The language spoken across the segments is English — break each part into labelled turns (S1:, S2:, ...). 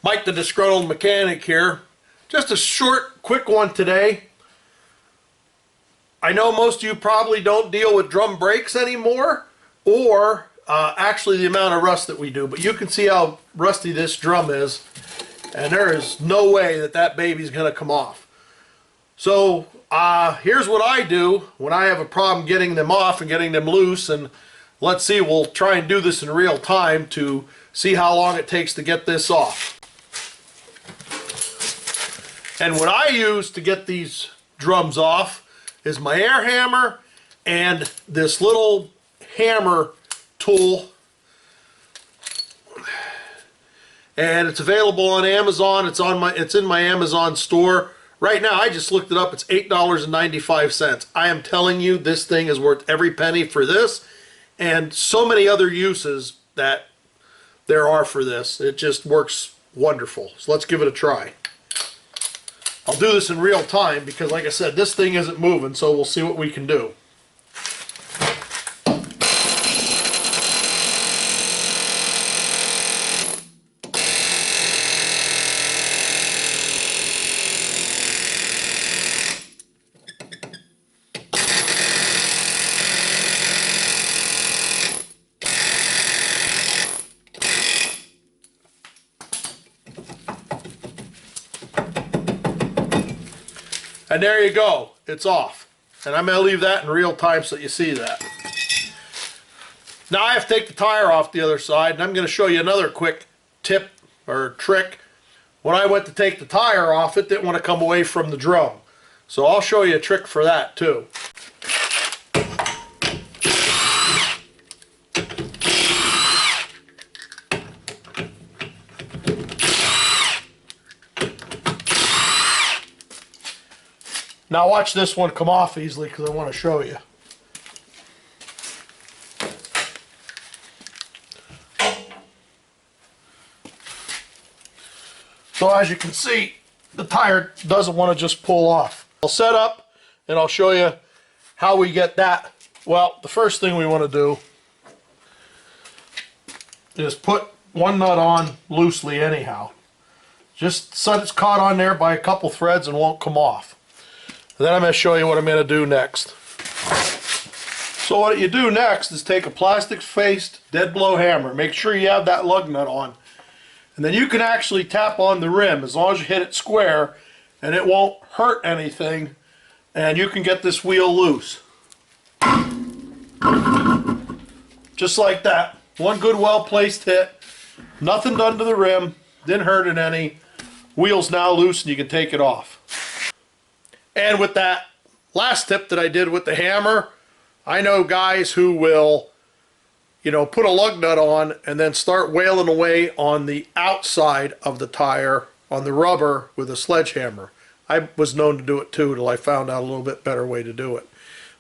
S1: Mike the Disgruntled Mechanic here. Just a short, quick one today. I know most of you probably don't deal with drum brakes anymore, or actually the amount of rust that we do, but you can see how rusty this drum is, and there is no way that that baby's going to come off. So here's what I do when I have a problem getting them off and getting them loose, and let's see, we'll try and do this in real time to see how long it takes to get this off. And what I use to get these drums off is my air hammer and this little hammer tool. And it's available on Amazon. It's in my Amazon store. Right now, I just looked it up. It's $8.95. I am telling you, this thing is worth every penny for this and so many other uses that there are for this. It just works wonderful. So let's give it a try. I'll do this in real time because, like I said, this thing isn't moving, so we'll see what we can do. And there you go, it's off. And I'm going to leave that in real time so that you see that. Now I have to take the tire off the other side, and I'm going to show you another quick tip or trick. When I went to take the tire off, it didn't want to come away from the drum. So I'll show you a trick for that too. Now watch this one come off easily because I want to show you. So as you can see, the tire doesn't want to just pull off. I'll set up and I'll show you how we get that. Well, the first thing we want to do is put one nut on loosely anyhow. Just so it's caught on there by a couple threads and won't come off. And then I'm going to show you what I'm going to do next. So what you do next is take a plastic-faced dead blow hammer. Make sure you have that lug nut on. And then you can actually tap on the rim as long as you hit it square, and it won't hurt anything, and you can get this wheel loose. Just like that. One good well-placed hit. Nothing done to the rim. Didn't hurt it any. Wheel's now loose and you can take it off. And with that last tip that I did with the hammer, I know guys who will, put a lug nut on and then start wailing away on the outside of the tire, on the rubber, with a sledgehammer. I was known to do it too till I found out a little bit better way to do it.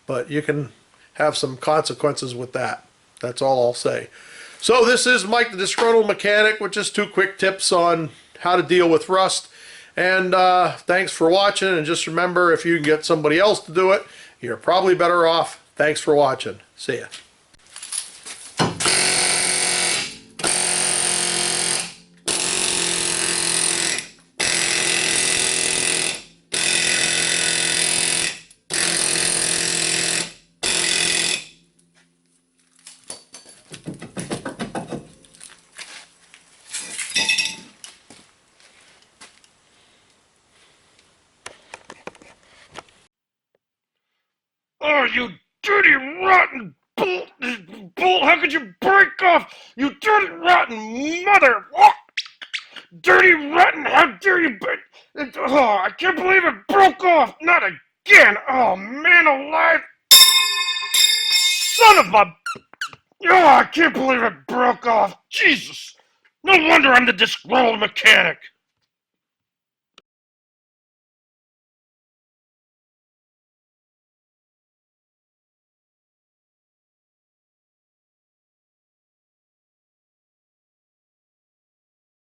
S1: But you can have some consequences with that. That's all I'll say. So this is Mike the Disgruntled Mechanic with just 2 quick tips on how to deal with rust. And thanks for watching, and just remember, if you can get somebody else to do it, you're probably better off. Thanks for watching. See ya.
S2: Oh, you dirty, rotten bolt! How could you break off? You dirty, rotten mother! Oh, dirty, rotten! How dare you break? Oh, I can't believe it broke off! Not again! Oh, man alive! Son of a... Oh, I can't believe it broke off! Jesus! No wonder I'm the Disgruntled Mechanic!